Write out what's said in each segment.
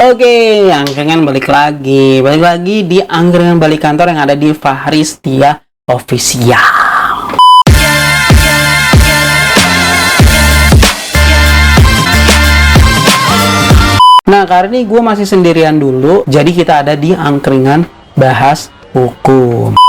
Oke, angkringan balik lagi di angkringan balik kantor yang ada di Fahri Setia Official. Nah, kali ini gue masih sendirian dulu, jadi kita ada di angkringan bahas hukum.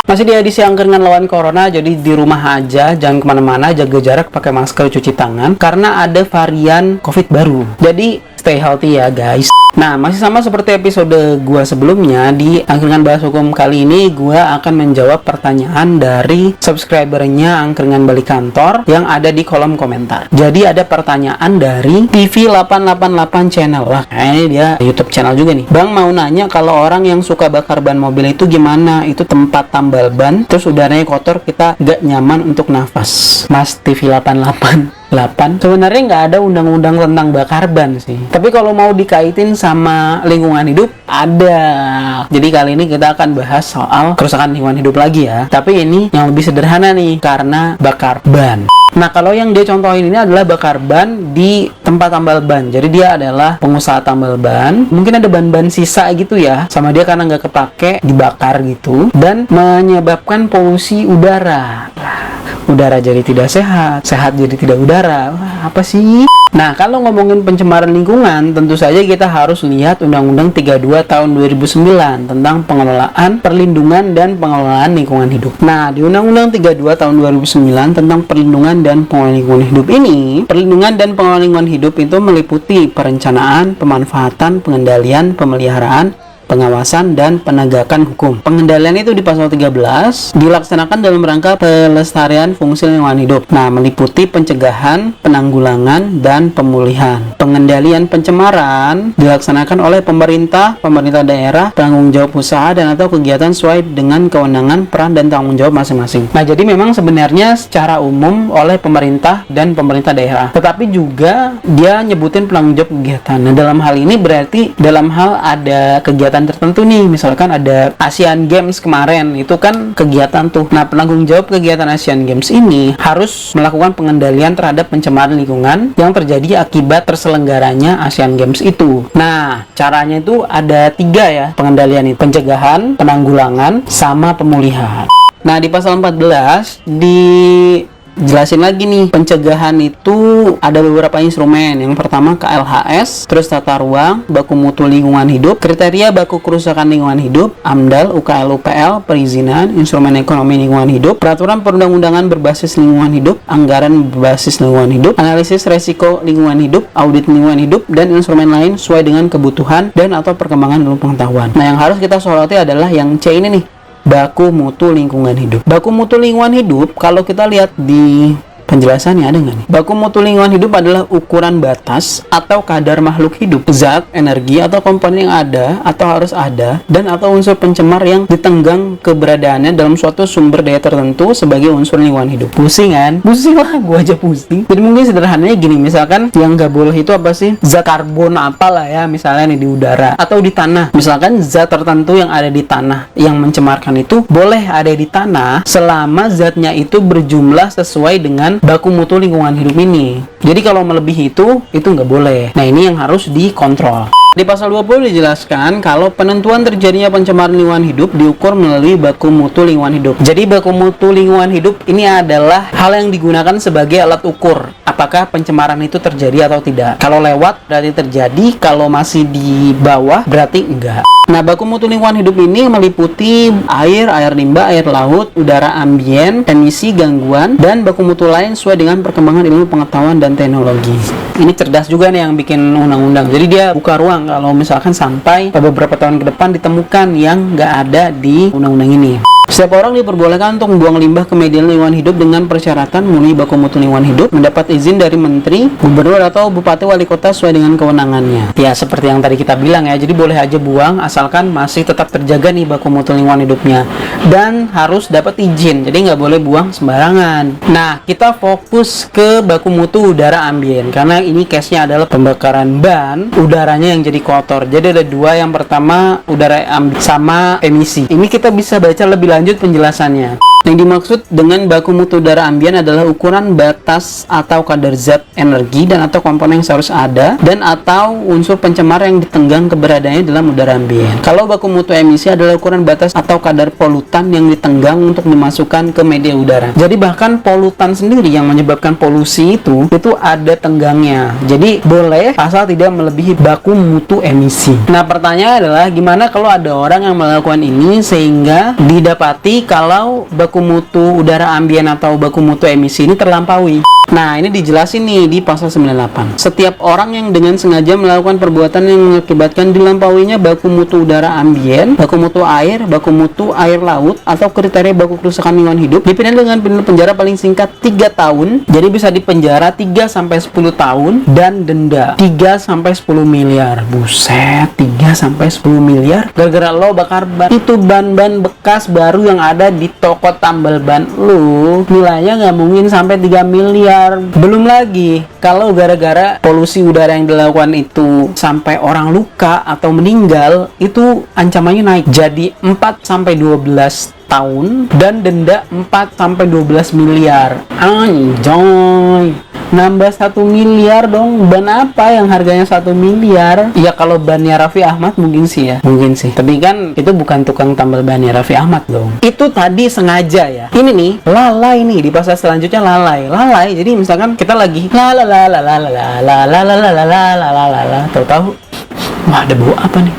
Masih di edisi angkringan lawan corona, jadi di rumah aja, jangan kemana-mana, jaga jarak, pakai masker, cuci tangan, karena ada varian COVID baru. Jadi stay healthy ya guys. Nah, masih sama seperti episode gua sebelumnya, di angkringan bahas hukum kali ini gua akan menjawab pertanyaan dari subscribernya angkringan balik kantor yang ada di kolom komentar. Jadi ada pertanyaan dari TV888 channel. Wah, kayaknya dia YouTube channel juga nih. Bang mau nanya, kalau orang yang suka bakar ban mobil itu gimana? Itu tempat tambal ban, terus udaranya kotor, kita gak nyaman untuk nafas. Mas TV888 sebenarnya nggak ada undang-undang tentang bakar ban sih, tapi kalau mau dikaitin sama lingkungan hidup ada. Jadi kali ini kita akan bahas soal kerusakan lingkungan hidup lagi ya, tapi ini yang lebih sederhana nih karena bakar ban. Nah, kalau yang dia contohin ini adalah bakar ban di tempat tambal ban. Jadi dia adalah pengusaha tambal ban, mungkin ada ban-ban sisa gitu ya, sama dia karena nggak kepake dibakar gitu, dan menyebabkan polusi udara. Udara jadi tidak sehat, sehat jadi tidak udara. Wah, apa sih? Nah, kalau ngomongin pencemaran lingkungan, tentu saja kita harus lihat Undang-Undang 32 tahun 2009 tentang pengelolaan, perlindungan, dan pengelolaan lingkungan hidup. Nah, di Undang-Undang 32 tahun 2009 tentang perlindungan dan pengelolaan lingkungan hidup ini, perlindungan dan pengelolaan lingkungan hidup itu meliputi perencanaan, pemanfaatan, pengendalian, pemeliharaan, pengawasan, dan penegakan hukum. Pengendalian itu di pasal 13 dilaksanakan dalam rangka pelestarian fungsi lingkungan hidup. Nah, meliputi pencegahan, penanggulangan, dan pemulihan. Pengendalian pencemaran dilaksanakan oleh pemerintah daerah, penanggung jawab usaha, dan atau kegiatan sesuai dengan kewenangan, peran, dan tanggung jawab masing-masing. Nah, jadi memang sebenarnya secara umum oleh pemerintah dan pemerintah daerah. Tetapi juga dia nyebutin penanggung jawab kegiatan. Nah, dalam hal ini berarti dalam hal ada kegiatan tertentu nih, misalkan ada Asian Games kemarin, itu kan kegiatan tuh. Nah, penanggung jawab kegiatan Asian Games ini harus melakukan pengendalian terhadap pencemaran lingkungan yang terjadi akibat terselenggaranya Asian Games itu. Nah, caranya itu ada 3 ya pengendalian itu: pencegahan, penanggulangan, sama pemulihan. Nah, di pasal 14 jelasin lagi nih, pencegahan itu ada beberapa instrumen. Yang pertama KLHS, terus tata ruang, baku mutu lingkungan hidup, kriteria baku kerusakan lingkungan hidup, AMDAL, UKL, UPL, perizinan, instrumen ekonomi lingkungan hidup, peraturan perundang-undangan berbasis lingkungan hidup, anggaran berbasis lingkungan hidup, analisis resiko lingkungan hidup, audit lingkungan hidup, dan instrumen lain sesuai dengan kebutuhan dan atau perkembangan ilmu pengetahuan. Nah, yang harus kita soroti adalah yang C ini nih, baku mutu lingkungan hidup. Baku mutu lingkungan hidup, kalau kita lihat di penjelasannya ada nggak nih? Baku mutu lingkungan hidup adalah ukuran batas atau kadar makhluk hidup, zat, energi, atau komponen yang ada atau harus ada, dan atau unsur pencemar yang ditenggang keberadaannya dalam suatu sumber daya tertentu sebagai unsur lingkungan hidup. Pusing kan? Pusing lah, gua aja pusing. Jadi mungkin sederhananya gini, misalkan yang nggak boleh itu apa sih? Zat karbon apalah ya, misalnya nih di udara atau di tanah. Misalkan zat tertentu yang ada di tanah yang mencemarkan itu boleh ada di tanah selama zatnya itu berjumlah sesuai dengan baku mutu lingkungan hidup ini. Jadi kalau melebihi itu nggak boleh. Nah, ini yang harus dikontrol. Di pasal 20 dijelaskan kalau penentuan terjadinya pencemaran lingkungan hidup diukur melalui baku mutu lingkungan hidup. Jadi baku mutu lingkungan hidup ini adalah hal yang digunakan sebagai alat ukur apakah pencemaran itu terjadi atau tidak. Kalau lewat berarti terjadi, kalau masih di bawah berarti enggak. Nah, baku mutu lingkungan hidup ini meliputi air limbah, air laut, udara ambien, emisi, gangguan, dan baku mutu lain sesuai dengan perkembangan ilmu pengetahuan dan teknologi. Ini cerdas juga nih yang bikin undang-undang. Jadi dia buka ruang kalau misalkan sampai beberapa tahun ke depan ditemukan yang nggak ada di undang-undang ini. Setiap orang diperbolehkan untuk membuang limbah ke media lingkungan hidup dengan persyaratan memenuhi baku mutu lingkungan hidup, mendapat izin dari menteri, gubernur, atau bupati wali kota sesuai dengan kewenangannya. Ya, seperti yang tadi kita bilang ya, jadi boleh aja buang asalkan masih tetap terjaga nih baku mutu lingkungan hidupnya, dan harus dapat izin, jadi nggak boleh buang sembarangan. Nah, kita fokus ke baku mutu udara ambien karena ini case-nya adalah pembakaran ban, udaranya yang jadi kotor. Jadi ada 2, yang pertama udara ambien sama emisi. Ini kita bisa baca lebih lanjut penjelasannya. Yang dimaksud dengan baku mutu udara ambien adalah ukuran batas atau kadar zat energi dan atau komponen yang seharusnya ada dan atau unsur pencemar yang ditenggang keberadaannya dalam udara ambien. Kalau baku mutu emisi adalah ukuran batas atau kadar polutan yang ditenggang untuk dimasukkan ke media udara. Jadi bahkan polutan sendiri yang menyebabkan polusi itu ada tenggangnya. Jadi boleh asal tidak melebihi baku mutu emisi. Nah, pertanyaannya adalah gimana kalau ada orang yang melakukan ini sehingga didapati kalau baku mutu udara ambien atau baku mutu emisi ini terlampaui. Nah, ini dijelasin nih di pasal 98. Setiap orang yang dengan sengaja melakukan perbuatan yang mengakibatkan dilampauinya baku mutu udara ambien, baku mutu air laut, atau kriteria baku kerusakan lingkungan hidup, dipidana dengan pidana penjara paling singkat 3 tahun. Jadi bisa dipenjara 3-10 tahun dan denda 3-10 miliar. Buset, 3-10 miliar gara-gara lo bakar ban. Itu ban-ban bekas baru yang ada di toko tambal ban lu, nilainya nggak mungkin sampai 3 miliar. Belum lagi kalau gara-gara polusi udara yang dilakukan itu sampai orang luka atau meninggal, itu ancamannya naik jadi 4-12 tahun dan denda 4-12 miliar. Anjoy, nambah 1 miliar dong. Ban apa yang harganya 1 miliar? Ya kalau bannya Raffi Ahmad mungkin sih ya, mungkin sih. Tapi kan itu bukan tukang tambal bannya Raffi Ahmad dong. Itu tadi sengaja ya. Ini nih lalai nih, di pasal selanjutnya lalai. Jadi misalkan kita lagi tahu-tahu wah ada bau apa nih?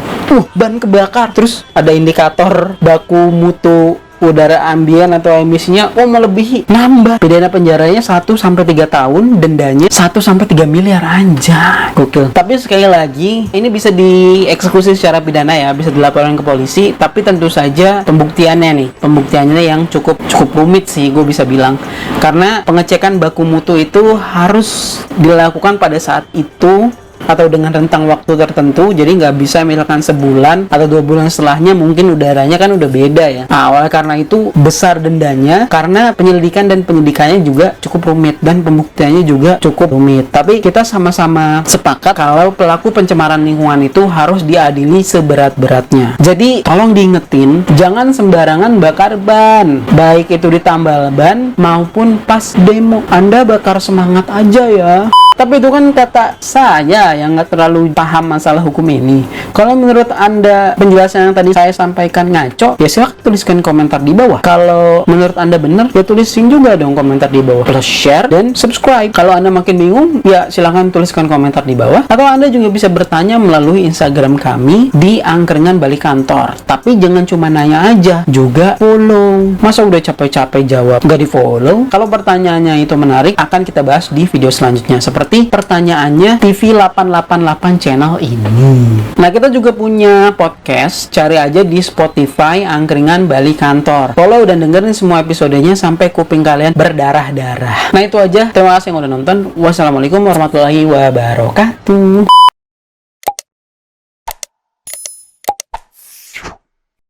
Ban kebakar. Terus ada indikator baku mutu udara ambien atau emisinya melebihi, nambah pidana penjaranya 1-3 tahun, dendanya 1-3 miliar. Anjay, gokil. Tapi sekali lagi ini bisa dieksekusi secara pidana ya, bisa dilaporkan ke polisi, tapi tentu saja pembuktiannya yang cukup rumit sih gue bisa bilang, karena pengecekan baku mutu itu harus dilakukan pada saat itu atau dengan rentang waktu tertentu. Jadi nggak bisa misalkan sebulan atau 2 bulan setelahnya mungkin udaranya kan udah beda ya. Nah, oleh karena itu besar dendanya, karena penyelidikan dan penyidikannya juga cukup rumit dan pembuktiannya juga cukup rumit. Tapi kita sama-sama sepakat kalau pelaku pencemaran lingkungan itu harus diadili seberat-beratnya. Jadi tolong diingetin, jangan sembarangan bakar ban, baik itu di tambal ban maupun pas demo. Anda bakar semangat aja ya. Tapi itu kan kata saya yang nggak terlalu paham masalah hukum ini. Kalau menurut Anda penjelasan yang tadi saya sampaikan ngaco, ya silahkan tuliskan komentar di bawah. Kalau menurut Anda benar, ya tulisin juga dong komentar di bawah. Plus share dan subscribe. Kalau Anda makin bingung, ya silahkan tuliskan komentar di bawah. Atau Anda juga bisa bertanya melalui Instagram kami di Angkringan Balik Kantor. Tapi jangan cuma nanya aja, juga follow. Masa udah capek-capek jawab nggak di follow? Kalau pertanyaannya itu menarik, akan kita bahas di video selanjutnya. Seperti pertanyaannya TV 888 channel ini. Nah, kita juga punya podcast, cari aja di Spotify Angkringan Balik Kantor. Follow dan dengerin semua episodenya sampai kuping kalian berdarah-darah. Nah, itu aja. Terima kasih yang udah nonton. Wassalamualaikum warahmatullahi wabarakatuh.